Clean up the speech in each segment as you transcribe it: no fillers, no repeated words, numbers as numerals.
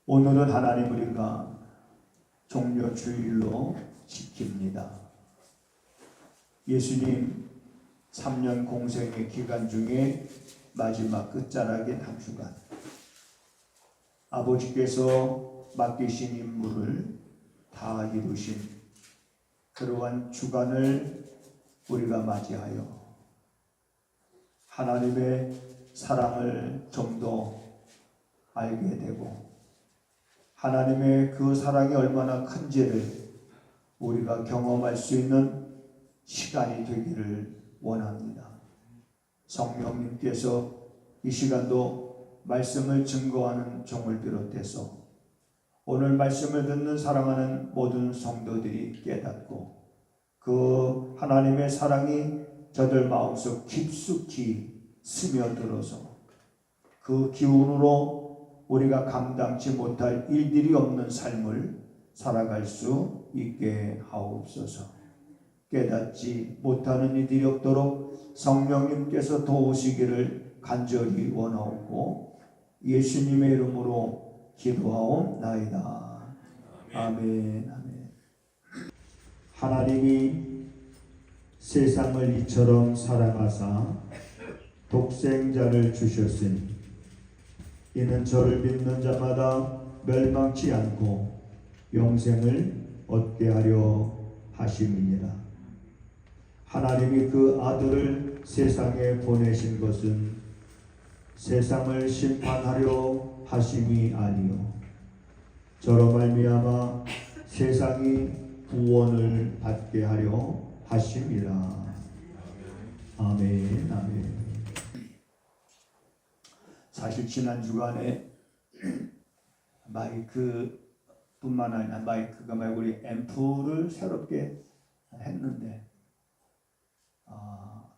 오늘은 하나님 우리가 종려주일로 지킵니다. 예수님 3년 공생의 기간 중에 마지막 끝자락인 한 주간, 아버지께서 맡기신 임무를 다 이루신 그러한 주간을 우리가 맞이하여 하나님의 사랑을 좀 더 알게 되고 하나님의 그 사랑이 얼마나 큰지를 우리가 경험할 수 있는 시간이 되기를 원합니다. 성령님께서 이 시간도 말씀을 증거하는 종을 비롯해서 오늘 말씀을 듣는 사랑하는 모든 성도들이 깨닫고 그 하나님의 사랑이 저들 마음속 깊숙이 스며들어서 그 기운으로 우리가 감당치 못할 일들이 없는 삶을 살아갈 수 있게 하옵소서. 깨닫지 못하는 일들이 없도록 성령님께서 도우시기를 간절히 원하옵고 예수님의 이름으로 기도하옵나이다. 아멘. 아멘. 하나님이 세상을 이처럼 사랑하사 독생자를 주셨으니 이는 저를 믿는 자마다 멸망치 않고 영생을 얻게 하려 하심이니라. 하나님이 그 아들을 세상에 보내신 것은 세상을 심판하려 하심이 아니요 저로 말미암아 세상이 구원을 받게 하려 하심이라. 아멘. 아멘. 사실 지난 주간에 마이크뿐만 아니라 마이크가 말고 우리 앰프를 새롭게 했는데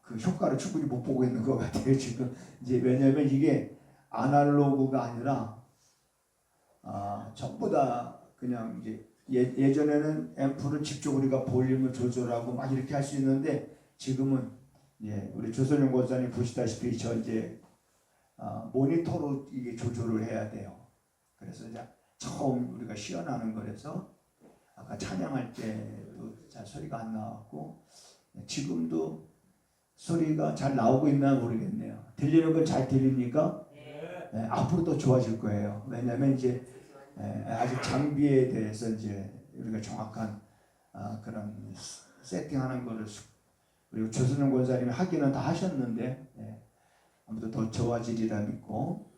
그 효과를 충분히 못 보고 있는 것 같아요 지금. 이제 왜냐하면 이게 아날로그가 아니라 전부 다 그냥 이제 예전에는 앰프를 직접 우리가 볼륨을 조절하고 막 이렇게 할 수 있는데 지금은 우리 조선영 권사님 보시다시피 저 이제 모니터로 이게 조절을 해야 돼요. 그래서 이제 처음 우리가 시연하는 거라서 아까 찬양할 때도 잘 소리가 안 나왔고 지금도 소리가 잘 나오고 있나 모르겠네요. 들리는 건 잘 들립니까? 네, 앞으로 더 좋아질 거예요. 왜냐하면 이제 아직 장비에 대해서 이제 우리가 정확한 그런 세팅하는 거를 그리고 조선영 권사님이 하기는 다 하셨는데 아무튼 더 좋아지리라 믿고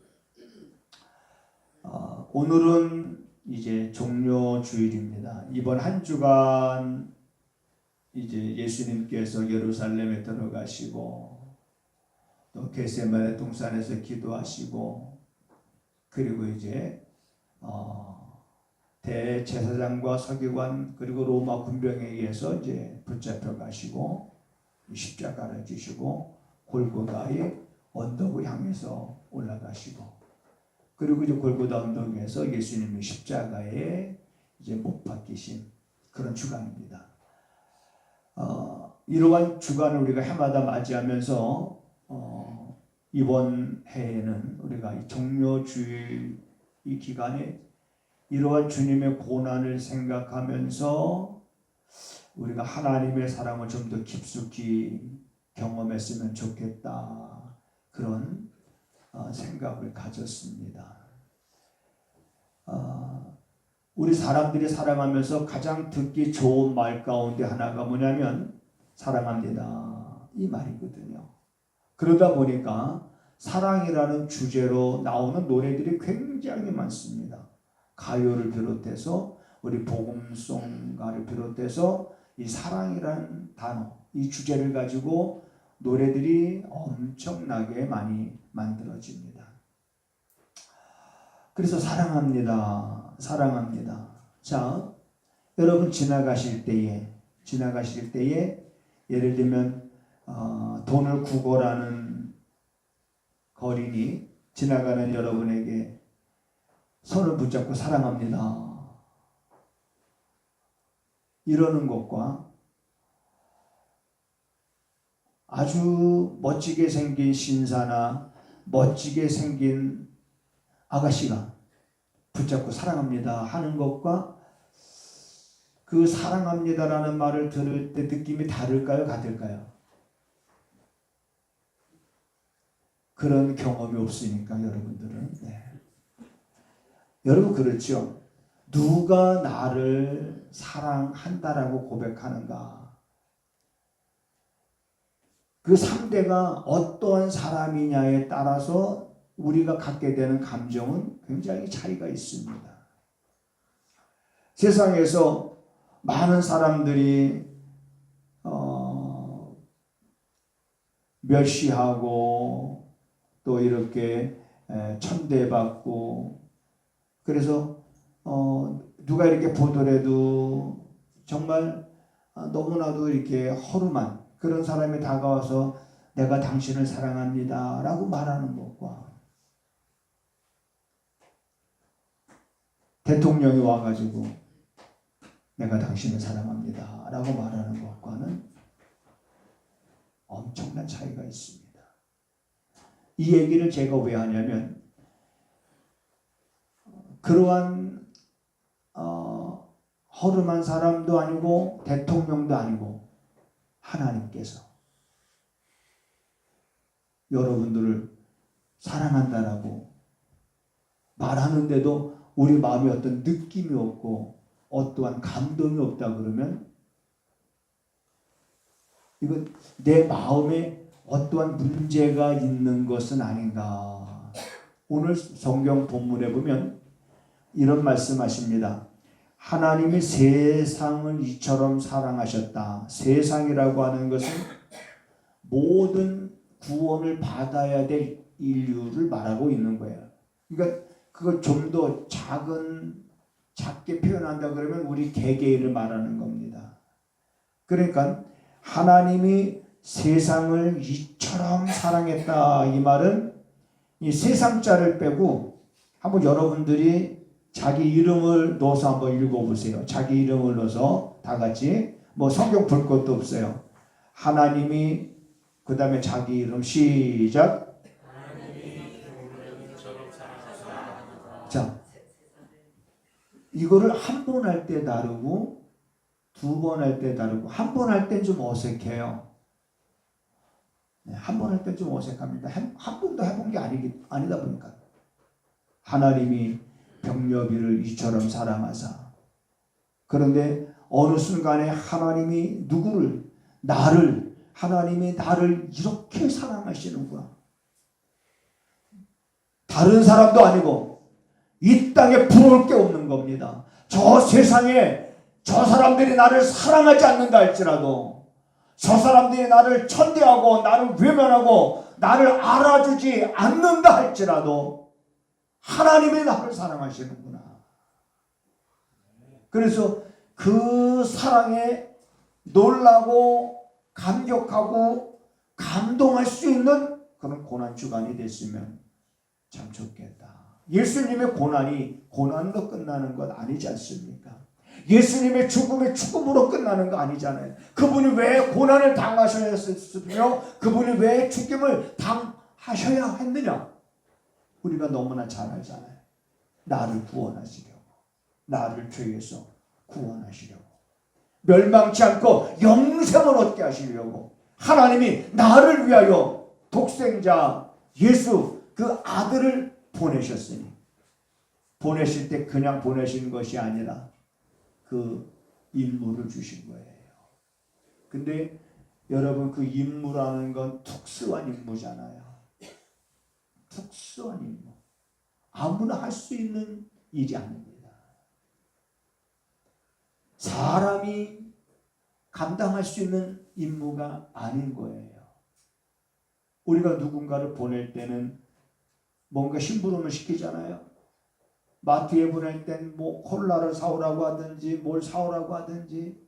오늘은 이제 종료주일입니다. 이번 한 주간 이제 예수님께서 예루살렘에 들어가시고 또 겟세마네 동산에서 기도하시고 그리고 이제 대제사장과 서기관 그리고 로마 군병에 의해서 이제 붙잡혀 가시고 십자가를 지시고 골고다의 언덕을 향해서 올라가시고 그리고 이제 골고다 언덕에서 예수님이 십자가에 이제 못 박히신 그런 주간입니다. 이러한 주간을 우리가 해마다 맞이하면서 이번 해에는 우리가 이 종료주일 이 기간에 이러한 주님의 고난을 생각하면서 우리가 하나님의 사랑을 좀 더 깊숙이 경험했으면 좋겠다. 그런 생각을 가졌습니다. 우리 사람들이 살아가면서 가장 듣기 좋은 말 가운데 하나가 뭐냐면 사랑합니다 이 말이거든요. 그러다 보니까 사랑이라는 주제로 나오는 노래들이 굉장히 많습니다. 가요를 비롯해서 우리 복음송가를 비롯해서 이 사랑이라는 단어, 이 주제를 가지고 노래들이 엄청나게 많이 만들어집니다. 그래서 사랑합니다. 사랑합니다. 자, 여러분 지나가실 때에 예를 들면 돈을 구걸하는 거린이 지나가는 여러분에게 손을 붙잡고 사랑합니다. 이러는 것과 아주 멋지게 생긴 신사나 멋지게 생긴 아가씨가 붙잡고 사랑합니다 하는 것과 그 사랑합니다라는 말을 들을 때 느낌이 다를까요? 같을까요? 그런 경험이 없으니까 여러분들은. 네. 여러분 그렇죠? 누가 나를 사랑한다라고 고백하는가? 그 상대가 어떠한 사람이냐에 따라서 우리가 갖게 되는 감정은 굉장히 차이가 있습니다. 세상에서 많은 사람들이 멸시하고 또 이렇게 천대받고 그래서 누가 이렇게 보더라도 정말 너무나도 이렇게 허름한 그런 사람이 다가와서 내가 당신을 사랑합니다 라고 말하는 것과 대통령이 와가지고 내가 당신을 사랑합니다 라고 말하는 것과는 엄청난 차이가 있습니다. 이 얘기를 제가 왜 하냐면 그러한 허름한 사람도 아니고 대통령도 아니고 하나님께서 여러분들을 사랑한다라고 말하는데도 우리 마음에 어떤 느낌이 없고 어떠한 감동이 없다 그러면 이건 내 마음에 어떠한 문제가 있는 것은 아닌가. 오늘 성경 본문에 보면 이런 말씀하십니다. 하나님이 세상을 이처럼 사랑하셨다. 세상이라고 하는 것은 모든 구원을 받아야 될 인류를 말하고 있는 거예요. 그러니까 그걸 좀 더 작게 표현한다 그러면 우리 개개인을 말하는 겁니다. 그러니까 하나님이 세상을 이처럼 사랑했다 이 말은 이 세상자를 빼고 한번 여러분들이 자기 이름을 넣어서 한번 읽어보세요. 자기 이름을 넣어서 다 같이 뭐 성경 볼 것도 없어요. 하나님이 그 다음에 자기 이름 시작. 자, 이거를 한 번 할 때 다르고 두 번 할 때 다르고 한 번 할 땐 좀 어색해요. 네, 한 번 할 땐 좀 어색합니다. 한 번도 해본 게 아니다 보니까 하나님이 병여비를 이처럼 사랑하사 그런데 어느 순간에 하나님이 하나님이 나를 이렇게 사랑하시는구나. 다른 사람도 아니고 이 땅에 부러울 게 없는 겁니다. 저 세상에 저 사람들이 나를 사랑하지 않는다 할지라도 저 사람들이 나를 천대하고 나를 외면하고 나를 알아주지 않는다 할지라도 하나님이 나를 사랑하시는구나. 그래서 그 사랑에 놀라고 감격하고 감동할 수 있는 그런 고난주간이 됐으면 참 좋겠다. 예수님의 고난으로 끝나는 것 아니지 않습니까? 예수님의 죽음이 죽음으로 끝나는 거 아니잖아요. 그분이 왜 고난을 당하셨으며 그분이 왜 죽임을 당하셔야 했느냐? 우리가 너무나 잘 알잖아요. 나를 구원하시려고. 나를 죄에서 구원하시려고. 멸망치 않고 영생을 얻게 하시려고. 하나님이 나를 위하여 독생자 예수 그 아들을 보내셨으니 보내실 때 그냥 보내신 것이 아니라 그 임무를 주신 거예요. 근데 여러분 그 임무라는 건 특수한 임무잖아요. 특수한 임무. 아무나 할 수 있는 일이 아닙니다. 사람이 감당할 수 있는 임무가 아닌 거예요. 우리가 누군가를 보낼 때는 뭔가 심부름을 시키잖아요. 마트에 보낼 땐 뭐 콜라를 사오라고 하든지 뭘 사오라고 하든지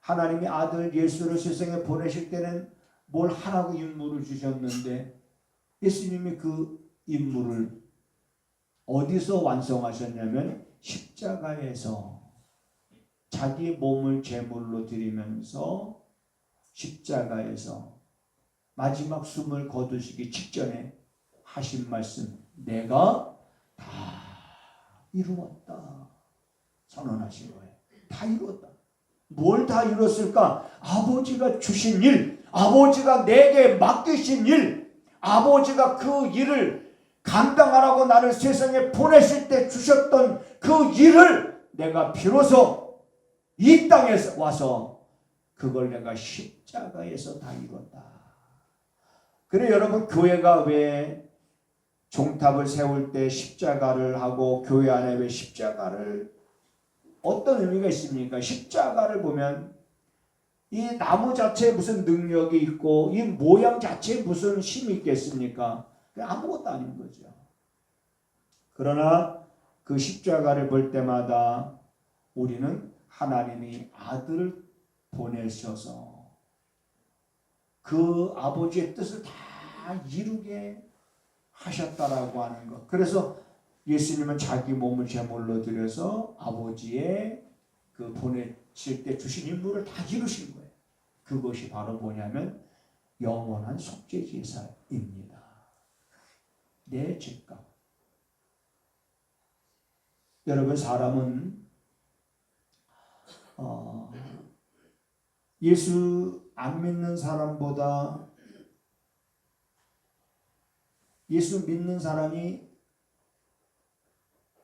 하나님이 아들 예수를 세상에 보내실 때는 뭘 하라고 임무를 주셨는데 예수님이 그 임무를 어디서 완성하셨냐면 십자가에서 자기 몸을 제물로 드리면서 십자가에서 마지막 숨을 거두시기 직전에 하신 말씀 내가 다 이루었다 선언하신 거예요. 다 이루었다. 뭘 다 이뤘을까? 아버지가 주신 일, 아버지가 내게 맡기신 일, 아버지가 그 일을 감당하라고 나를 세상에 보내실 때 주셨던 그 일을 내가 비로소 이 땅에서 와서 그걸 내가 십자가에서 다 이뤘다. 그래 여러분, 교회가 왜 종탑을 세울 때 십자가를 하고 교회 안에 왜 십자가를, 어떤 의미가 있습니까? 십자가를 보면 이 나무 자체에 무슨 능력이 있고 이 모양 자체에 무슨 힘이 있겠습니까? 아무것도 아닌 거죠. 그러나 그 십자가를 볼 때마다 우리는 하나님이 아들을 보내셔서 그 아버지의 뜻을 다 이루게 하셨다라고 하는 것. 그래서 예수님은 자기 몸을 제물로 드려서 아버지의 그 보내실 때 주신 임무를 다 이루신 거예요. 그것이 바로 뭐냐면 영원한 속죄 제사입니다. 내 죄값. 여러분, 사람은 예수 안 믿는 사람보다 예수 믿는 사람이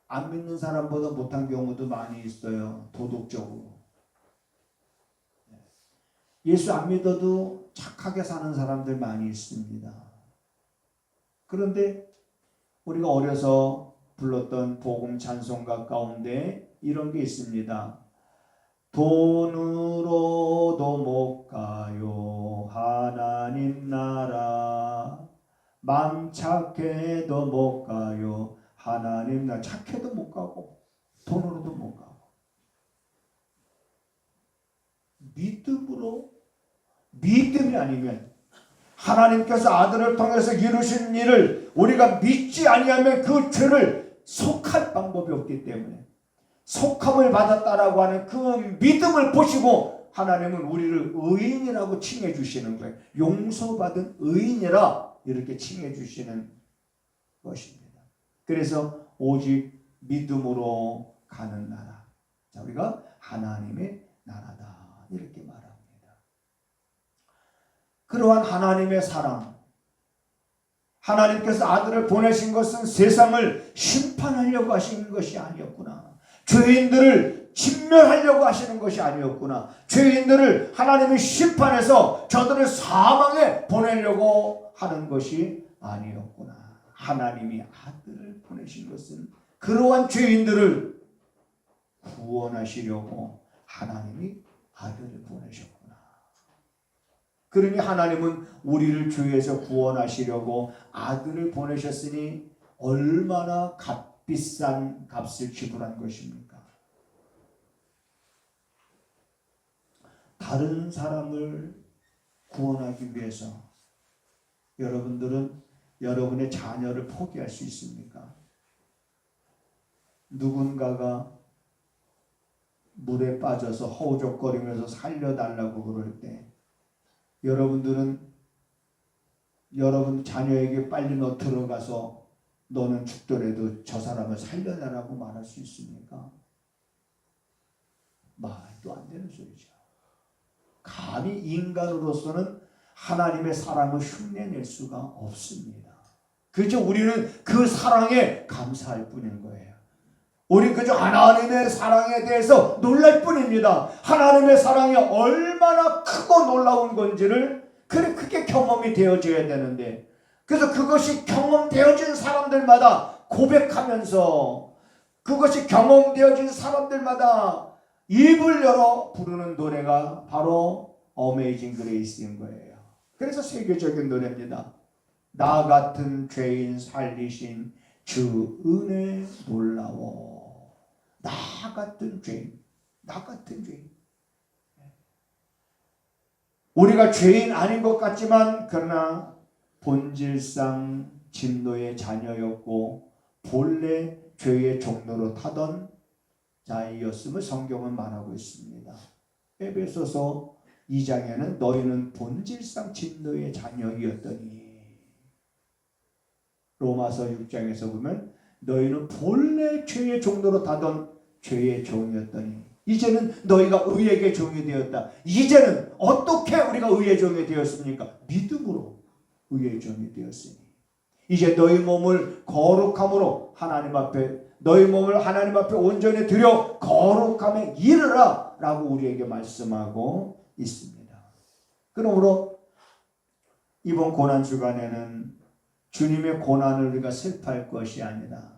안 믿는 사람보다 못한 경우도 많이 있어요. 도덕적으로. 예수 안 믿어도 착하게 사는 사람들 많이 있습니다. 그런데 우리가 어려서 불렀던 복음 찬송가 가운데 이런 게 있습니다. 돈으로도 못 가요 하나님 나라, 맘 착해도 못 가요 하나님 나라. 착해도 못 가고 돈으로도 못 가고 믿음이 아니면, 하나님께서 아들을 통해서 이루신 일을 우리가 믿지 아니하면 그 죄를 속할 방법이 없기 때문에, 속함을 받았다라고 하는 그 믿음을 보시고 하나님은 우리를 의인이라고 칭해 주시는 거예요. 용서받은 의인이라 이렇게 칭해 주시는 것입니다. 그래서 오직 믿음으로 가는 나라, 자, 우리가 하나님의 나라다 이렇게 말합니다. 그러한 하나님의 사랑, 하나님께서 아들을 보내신 것은 세상을 심판하려고 하신 것이 아니었구나. 죄인들을 진멸하려고 하시는 것이 아니었구나. 죄인들을 하나님의 심판해서 저들을 사망에 보내려고 하는 것이 아니었구나. 하나님이 아들을 보내신 것은 그러한 죄인들을 구원하시려고 하나님이 아들을 보내셨구나. 그러니 하나님은 우리를 죄에서 구원하시려고 아들을 보내셨으니 얼마나 값비싼 값을 지불한 것입니까? 다른 사람을 구원하기 위해서 여러분들은 여러분의 자녀를 포기할 수 있습니까? 누군가가 물에 빠져서 허우적거리면서 살려달라고 그럴 때 여러분들은 여러분 자녀에게 빨리 너 들어가서 너는 죽더라도 저 사람을 살려내라고 말할 수 있습니까? 말도 안 되는 소리죠. 감히 인간으로서는 하나님의 사랑을 흉내낼 수가 없습니다. 그저 우리는 그 사랑에 감사할 뿐인 거예요. 우리 그저 하나님의 사랑에 대해서 놀랄 뿐입니다. 하나님의 사랑이 얼마나 크고 놀라운 건지를 그게 경험이 되어져야 되는데, 그래서 그것이 경험되어진 사람들마다 고백하면서 그것이 경험되어진 사람들마다 입을 열어 부르는 노래가 바로 어메이징 그레이스인 거예요. 그래서 세계적인 노래입니다. 나 같은 죄인 살리신 주 은혜 놀라워. 나 같은 죄인. 우리가 죄인 아닌 것 같지만 그러나 본질상 진노의 자녀였고 본래 죄의 종로로 타던 자이었음을 성경은 말하고 있습니다. 에베소서 2장에는 너희는 본질상 진노의 자녀이었더니, 로마서 6장에서 보면 너희는 본래 죄의 종로로 타던 죄의 종이었더니 이제는 너희가 의에게 종이 되었다. 이제는 어떻게 우리가 의의 종이 되었습니까? 믿음으로 의의 종이 되었으니 이제 너희 몸을 거룩함으로 하나님 앞에 너희 몸을 하나님 앞에 온전히 드려 거룩함에 이르라 라고 우리에게 말씀하고 있습니다. 그러므로 이번 고난주간에는 주님의 고난을 우리가 슬퍼할 것이 아니라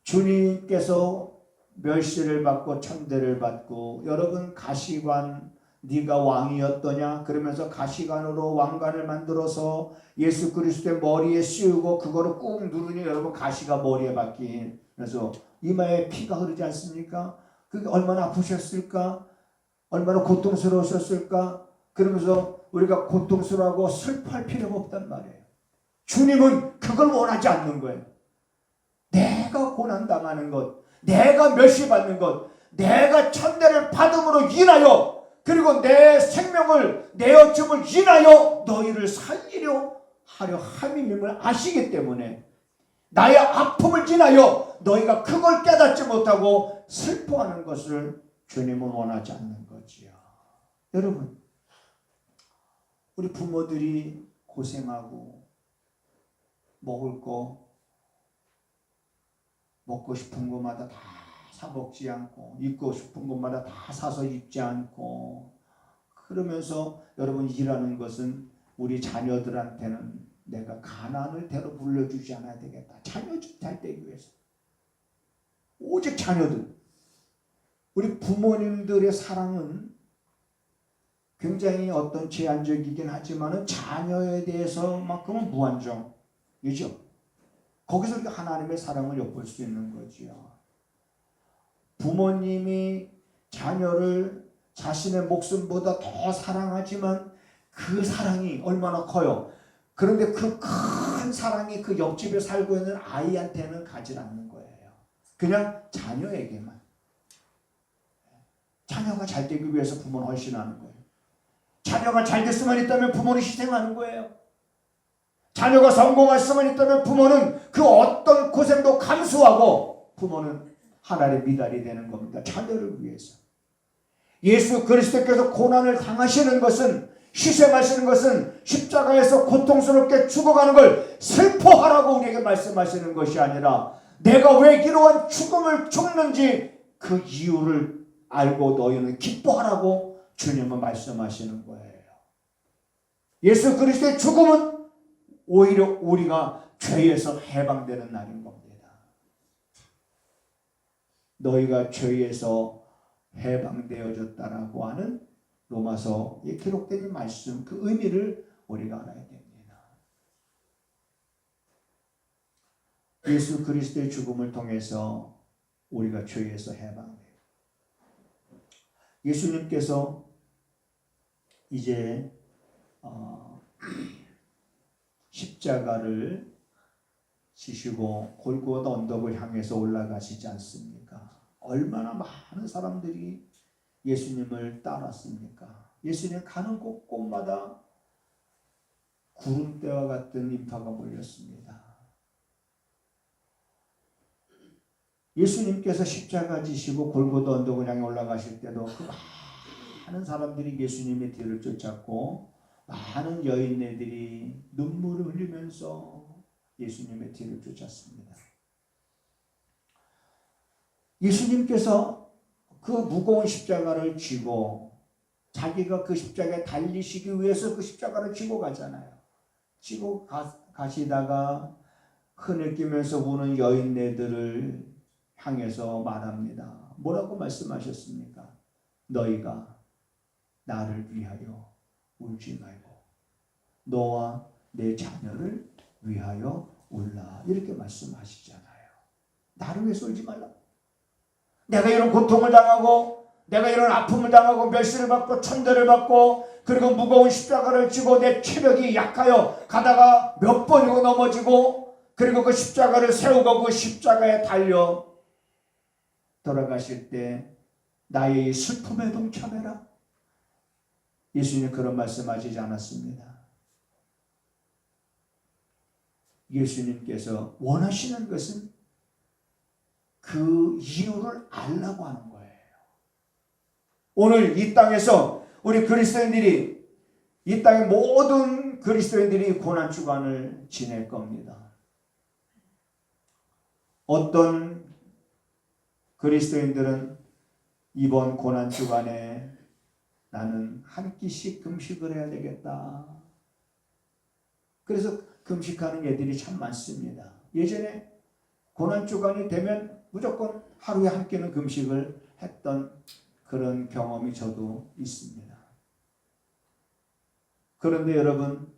주님께서 멸시를 받고 천대를 받고 여러분 가시관 네가 왕이었더냐 그러면서 가시관으로 왕관을 만들어서 예수 그리스도의 머리에 씌우고 그거를 꾹 누르니 여러분 가시가 머리에 박히면서 이마에 피가 흐르지 않습니까? 그게 얼마나 아프셨을까? 얼마나 고통스러우셨을까? 그러면서 우리가 고통스러워하고 슬퍼할 필요가 없단 말이에요. 주님은 그걸 원하지 않는 거예요. 내가 고난당하는 것, 내가 멸시받는 것, 내가 천대를 받음으로 인하여 그리고 내 생명을 내어줌을 인하여 너희를 살리려 하려 함임을 아시기 때문에 나의 아픔을 인하여 너희가 그걸 깨닫지 못하고 슬퍼하는 것을 주님은 원하지 않는 거지요. 여러분, 우리 부모들이 고생하고 먹을 거 먹고 싶은 것마다 다 사 먹지 않고 입고 싶은 것마다 다 사서 입지 않고 그러면서 여러분 일하는 것은 우리 자녀들한테는 내가 가난을 대로 물려주지 않아야 되겠다. 자녀들 잘 되기 위해서. 오직 자녀들. 우리 부모님들의 사랑은 굉장히 어떤 제한적이긴 하지만은 자녀에 대해서만큼은 무한정이죠. 거기서 우리가 하나님의 사랑을 엿볼 수 있는 거지요. 부모님이 자녀를 자신의 목숨보다 더 사랑하지만 그 사랑이 얼마나 커요. 그런데 그 큰 사랑이 그 옆집에 살고 있는 아이한테는 가지 않는 거예요. 그냥 자녀에게만. 자녀가 잘 되기 위해서 부모는 헌신하는 거예요. 자녀가 잘 됐으면 있다면 부모는 희생하는 거예요. 자녀가 성공할 수만 있다면 부모는 그 어떤 고생도 감수하고 부모는 하나님의 미달이 되는 겁니다. 자녀를 위해서. 예수 그리스도께서 고난을 당하시는 것은 희생하시는 것은 십자가에서 고통스럽게 죽어가는 걸 슬퍼하라고 우리에게 말씀하시는 것이 아니라 내가 왜 이러한 죽음을 죽는지 그 이유를 알고 너희는 기뻐하라고 주님은 말씀하시는 거예요. 예수 그리스도의 죽음은 오히려 우리가 죄에서 해방되는 날인 겁니다. 너희가 죄에서 해방되어졌다라고 하는 로마서에 기록된 이 말씀, 그 의미를 우리가 알아야 됩니다. 예수 그리스도의 죽음을 통해서 우리가 죄에서 해방돼요. 예수님께서 이제 십자가를 지시고 골고다 언덕을 향해서 올라가시지 않습니까? 얼마나 많은 사람들이 예수님을 따랐습니까? 예수님 가는 곳곳마다 구름대와 같은 인파가 몰렸습니다. 예수님께서 십자가 지시고 골고다 언덕을 향해 올라가실 때도 그 많은 사람들이 예수님의 뒤를 쫓았고 많은 여인네들이 눈물을 흘리면서 예수님의 뒤를 쫓았습니다. 예수님께서 그 무거운 십자가를 쥐고 자기가 그 십자가에 달리시기 위해서 그 십자가를 쥐고 가잖아요. 쥐고 가시다가 흐느끼면서 우는 여인네들을 향해서 말합니다. 뭐라고 말씀하셨습니까? 너희가 나를 위하여 울지 말고 너와 내 자녀를 위하여 울라. 이렇게 말씀하시잖아요. 나를 위해서 울지 말라. 내가 이런 고통을 당하고 내가 이런 아픔을 당하고 멸시를 받고 천대를 받고 그리고 무거운 십자가를 지고 내 체력이 약하여 가다가 몇 번이고 넘어지고 그리고 그 십자가를 세우고 그 십자가에 달려 돌아가실 때 나의 슬픔에 동참해라. 예수님 그런 말씀하시지 않았습니다. 예수님께서 원하시는 것은 그 이유를 알라고 하는 거예요. 오늘 이 땅에서 우리 그리스도인들이, 이 땅의 모든 그리스도인들이 고난주간을 지낼 겁니다. 어떤 그리스도인들은 이번 고난주간에 나는 한 끼씩 금식을 해야 되겠다. 그래서 금식하는 애들이 참 많습니다. 예전에 고난주간이 되면 무조건 하루에 한 끼는 금식을 했던 그런 경험이 저도 있습니다. 그런데 여러분,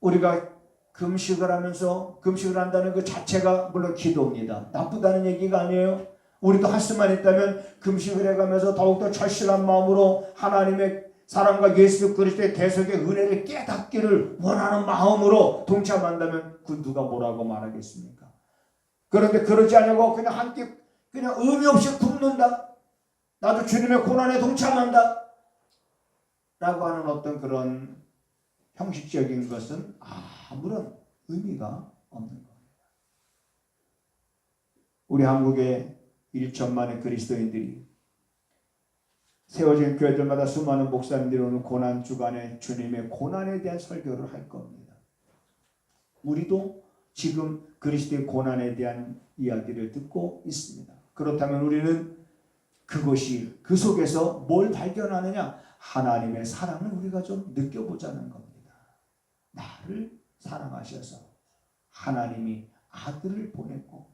우리가 금식을 하면서 금식을 한다는 그 자체가 물론 기도입니다. 나쁘다는 얘기가 아니에요. 우리도 할 수만 있다면 금식을 해가면서 더욱더 절실한 마음으로 하나님의 사랑과 예수 그리스도의 대속의 은혜를 깨닫기를 원하는 마음으로 동참한다면 그 누가 뭐라고 말하겠습니까? 그런데 그러지 않고 그냥 한 끼 그냥 의미 없이 굶는다. 나도 주님의 고난에 동참한다. 라고 하는 어떤 그런 형식적인 것은 아무런 의미가 없는 겁니다. 우리 한국의 1천만의 그리스도인들이 세워진 교회들마다 수많은 목사님들이 오늘 고난주간에 주님의 고난에 대한 설교를 할 겁니다. 우리도 지금 그리스도의 고난에 대한 이야기를 듣고 있습니다. 그렇다면 우리는 그것이 그 속에서 뭘 발견하느냐? 하나님의 사랑을 우리가 좀 느껴보자는 겁니다. 나를 사랑하셔서 하나님이 아들을 보냈고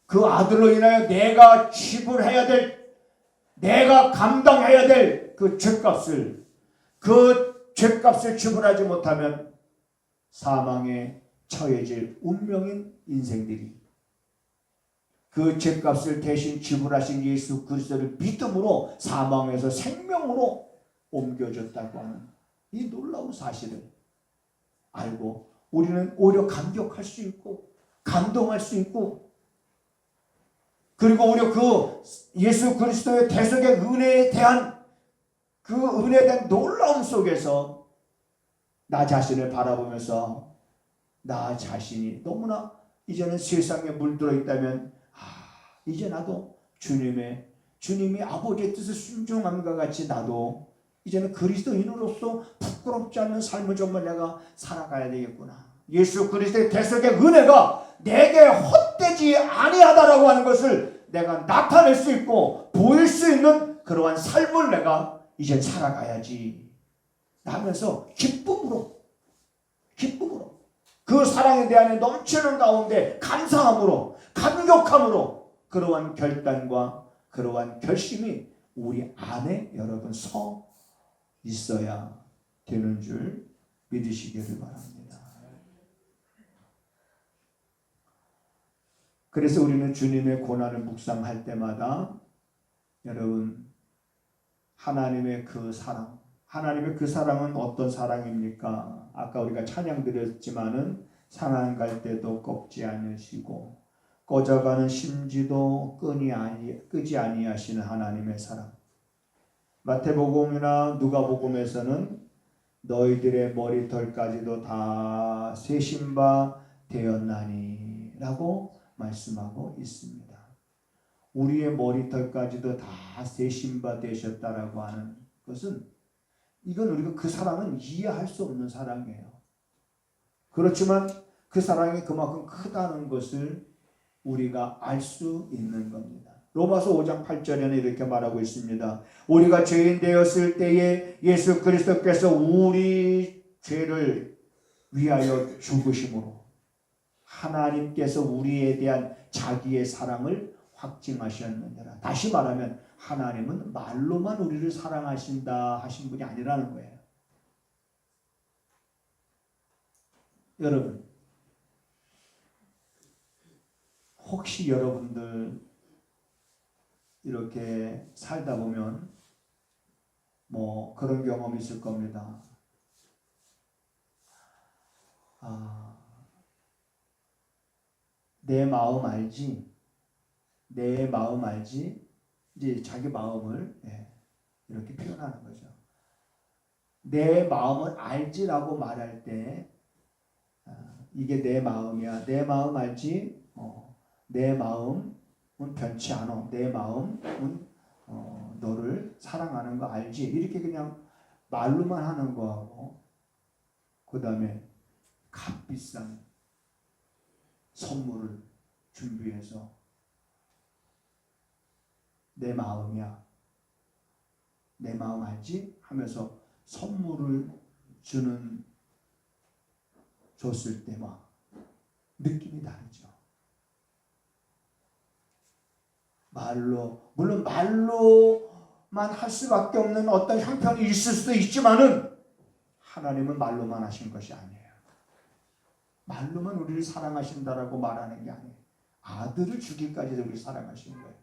그 아들로 인하여 내가 지불해야 될, 내가 감당해야 될 그 죄값을 지불하지 못하면 사망에 처해질 운명인 인생들이 그 죄값을 대신 지불하신 예수 그리스도를 믿음으로 사망에서 생명으로 옮겨졌다고 하는 이 놀라운 사실을 알고 우리는 오히려 감격할 수 있고 감동할 수 있고, 그리고 오히려 그 예수 그리스도의 대속의 은혜에 대한 그 은혜에 대한 놀라움 속에서 나 자신을 바라보면서 나 자신이 너무나 이제는 세상에 물들어 있다면 이제 나도 주님이 아버지의 뜻을 순종함과 같이 나도 이제는 그리스도인으로서 부끄럽지 않는 삶을 정말 내가 살아가야 되겠구나. 예수 그리스도의 대속의 은혜가 내게 헛되지 아니하다라고 하는 것을 내가 나타낼 수 있고 보일 수 있는 그러한 삶을 내가 이제 살아가야지 하면서 기쁨으로 그 사랑에 대한 넘치는 가운데 감사함으로 감격함으로 그러한 결단과 그러한 결심이 우리 안에 여러분 서 있어야 되는 줄 믿으시기를 바랍니다. 그래서 우리는 주님의 고난을 묵상할 때마다 여러분 하나님의 그 사랑은 어떤 사랑입니까? 아까 우리가 찬양 드렸지만은 상한 갈 때도 꺾지 않으시고 꺼져가는 심지도 끄지 아니하시는 하나님의 사랑. 마태복음이나 누가복음에서는 너희들의 머리털까지도 다 세신 바 되었나니 라고 말씀하고 있습니다. 우리의 머리털까지도 다 세신 바 되셨다라고 하는 것은 이건 우리가 그 사랑은 이해할 수 없는 사랑이에요. 그렇지만 그 사랑이 그만큼 크다는 것을 우리가 알 수 있는 겁니다. 로마서 5장 8절에는 이렇게 말하고 있습니다. 우리가 죄인 되었을 때에 예수 그리스도께서 우리 죄를 위하여 죽으심으로 하나님께서 우리에 대한 자기의 사랑을 확증하셨느니라. 다시 말하면 하나님은 말로만 우리를 사랑하신다 하신 분이 아니라는 거예요. 여러분, 혹시 여러분들 이렇게 살다 보면 뭐 그런 경험이 있을 겁니다. 내 마음 알지? 내 마음 알지? 이제 자기 마음을 이렇게 표현하는 거죠. 내 마음을 알지라고 말할 때 이게 내 마음이야. 내 마음 알지? 내 마음 변치 않아. 내 마음은 너를 사랑하는 거 알지? 이렇게 그냥 말로만 하는 거하고, 그 다음에 값비싼 선물을 준비해서 내 마음이야, 내 마음 알지? 하면서 선물을 줬을 때 막 느낌이 다르죠. 물론 말로만 할 수밖에 없는 어떤 형편이 있을 수도 있지만은 하나님은 말로만 하신 것이 아니에요. 말로만 우리를 사랑하신다라고 말하는 게 아니에요. 아들을 주기까지 우리를 사랑하신 거예요.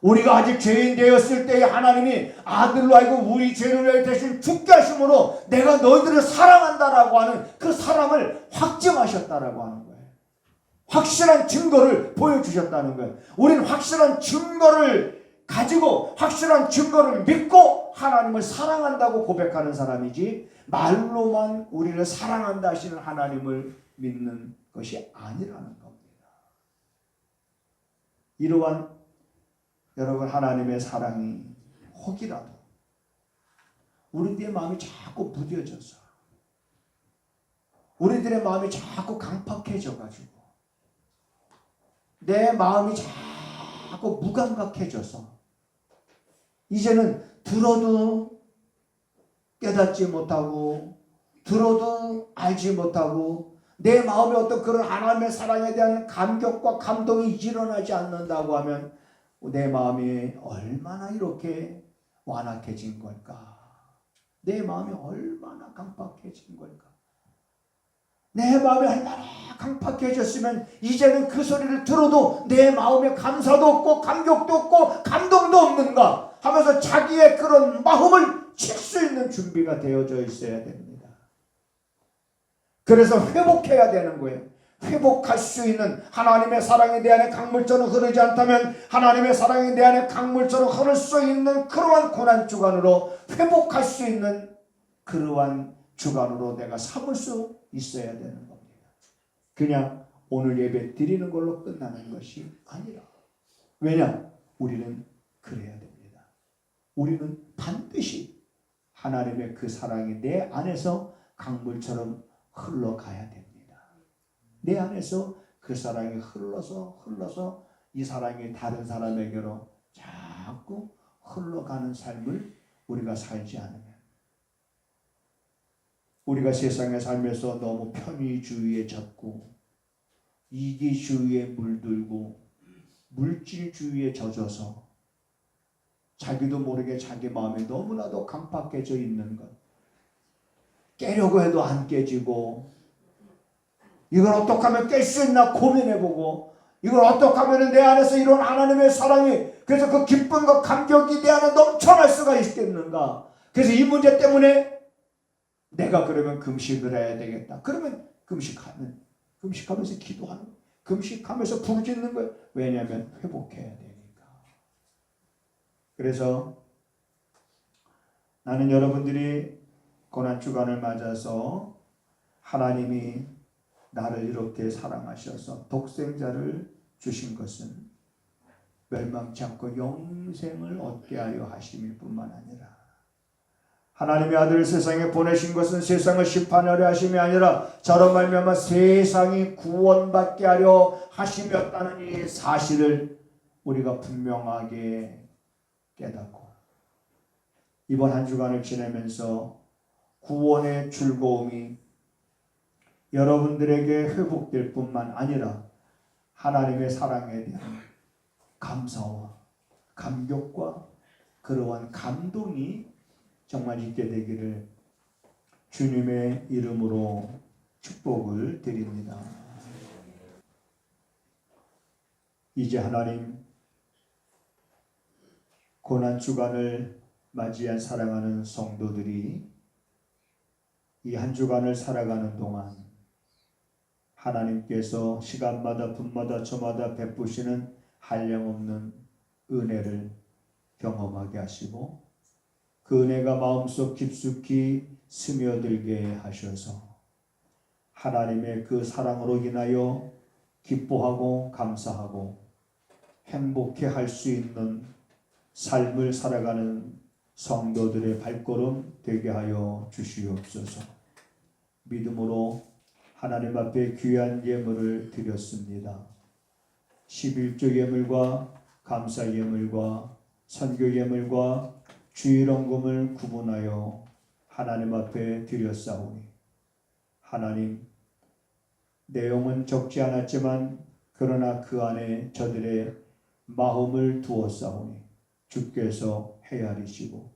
우리가 아직 죄인 되었을 때에 하나님이 아들로 하여금 우리 죄를 대신 죽게 하심으로 내가 너희들을 사랑한다라고 하는 그 사랑을 확증하셨다라고 하는 거예요. 확실한 증거를 보여주셨다는 거예요. 우리는 확실한 증거를 가지고 확실한 증거를 믿고 하나님을 사랑한다고 고백하는 사람이지, 말로만 우리를 사랑한다 하시는 하나님을 믿는 것이 아니라는 겁니다. 이러한 여러분 하나님의 사랑이 혹이라도 우리들의 마음이 자꾸 무뎌져서, 우리들의 마음이 자꾸 강팍해져 가지고, 내 마음이 자꾸 무감각해져서 이제는 들어도 깨닫지 못하고 들어도 알지 못하고 내 마음에 어떤 그런 하나님의 사랑에 대한 감격과 감동이 일어나지 않는다고 하면 내 마음이 얼마나 이렇게 완악해진 걸까? 내 마음이 얼마나 강팍해진 걸까? 내 마음이 얼마나 강팍해졌으면 이제는 그 소리를 들어도 내 마음에 감사도 없고 감격도 없고 감동도 없는가 하면서 자기의 그런 마음을 칠 수 있는 준비가 되어져 있어야 됩니다. 그래서 회복해야 되는 거예요. 회복할 수 있는, 하나님의 사랑이 내 안에 강물처럼 흐르지 않다면 하나님의 사랑이 내 안에 강물처럼 흐를 수 있는 그러한 고난 주간으로 회복할 수 있는 그러한 주간으로 내가 삼을 수 있어야 되는 겁니다. 그냥 오늘 예배 드리는 걸로 끝나는 것이 아니라, 왜냐? 우리는 그래야 됩니다. 우리는 반드시 하나님의 그 사랑이 내 안에서 강물처럼 흘러가야 됩니다. 내 안에서 그 사랑이 흘러서 이 사랑이 다른 사람에게로 자꾸 흘러가는 삶을 우리가 살지 않으면, 우리가 세상에 살면서 너무 편의주의에 젖고 이기주의에 물들고 물질주의에 젖어서 자기도 모르게 자기 마음에 너무나도 강팍해져 있는 것, 깨려고 해도 안 깨지고, 이걸 어떻게 하면 깰 수 있나 고민해보고, 이걸 어떻게 하면 내 안에서 이런 하나님의 사랑이, 그래서 그 기쁨과 감격이 내 안에 넘쳐날 수가 있겠는가. 그래서 이 문제 때문에 내가 그러면 금식을 해야 되겠다. 그러면 금식하면서 기도하는 거예요. 금식하면서 부르짖는 거예요. 왜냐하면 회복해야 되니까. 그래서 나는 여러분들이 고난주간을 맞아서 하나님이 나를 이렇게 사랑하셔서 독생자를 주신 것은 멸망치 않고 영생을 얻게 하려 하심일 뿐만 아니라, 하나님의 아들을 세상에 보내신 것은 세상을 심판하려 하심이 아니라 저로 말미암아 세상이 구원받게 하려 하심이었다는 이 사실을 우리가 분명하게 깨닫고, 이번 한 주간을 지내면서 구원의 즐거움이 여러분들에게 회복될 뿐만 아니라 하나님의 사랑에 대한 감사와 감격과 그러한 감동이 정말 있게 되기를 주님의 이름으로 축복을 드립니다. 이제 하나님, 고난주간을 맞이한 사랑하는 성도들이 이 한 주간을 살아가는 동안 하나님께서 시간마다 분마다 저마다 베푸시는 한량없는 은혜를 경험하게 하시고, 그 은혜가 마음속 깊숙이 스며들게 하셔서 하나님의 그 사랑으로 인하여 기뻐하고 감사하고 행복해 할 수 있는 삶을 살아가는 성도들의 발걸음 되게 하여 주시옵소서. 믿음으로 하나님 앞에 귀한 예물을 드렸습니다. 11조 예물과 감사 예물과 선교 예물과 주일원금을 구분하여 하나님 앞에 드렸사오니 하나님, 내용은 적지 않았지만 그러나 그 안에 저들의 마음을 두었사오니 주께서 헤아리시고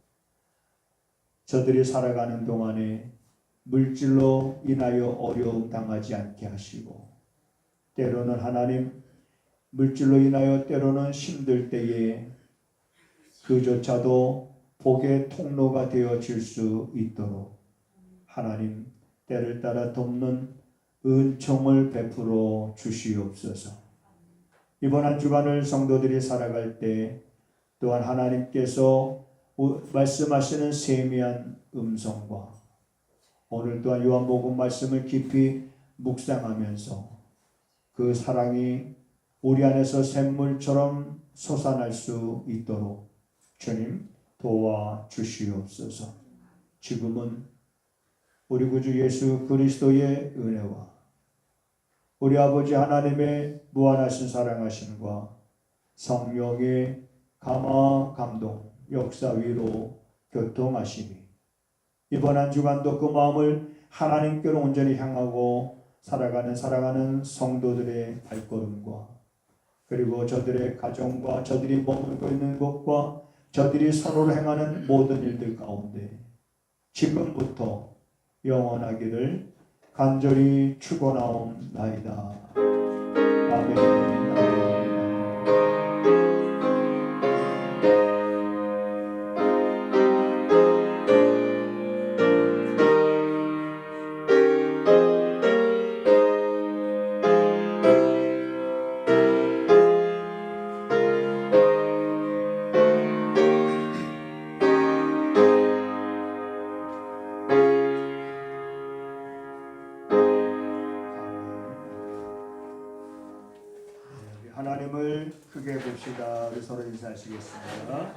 저들이 살아가는 동안에 물질로 인하여 어려움 당하지 않게 하시고 때로는 하나님 물질로 인하여 때로는 힘들 때에 그조차도 복의 통로가 되어질 수 있도록 하나님 때를 따라 돕는 은총을 베풀어 주시옵소서. 이번 한 주간을 성도들이 살아갈 때 또한 하나님께서 말씀하시는 세미한 음성과 오늘 또한 요한복음 말씀을 깊이 묵상하면서 그 사랑이 우리 안에서 샘물처럼 솟아날 수 있도록 주님 도와주시옵소서. 지금은 우리 구주 예수 그리스도의 은혜와 우리 아버지 하나님의 무한하신 사랑하심과 성령의 감화 감동 역사 위로 교통하심이 이번 한 주간도 그 마음을 하나님께로 온전히 향하고 살아가는 성도들의 발걸음과 그리고 저들의 가정과 저들이 머물고 있는 곳과 저들이 서로를 행하는 모든 일들 가운데 지금부터 영원하기를 간절히 축원하옵나이다. 아멘. 아멘. 하나님을 크게 봅시다. 우리 서로 인사하시겠습니다.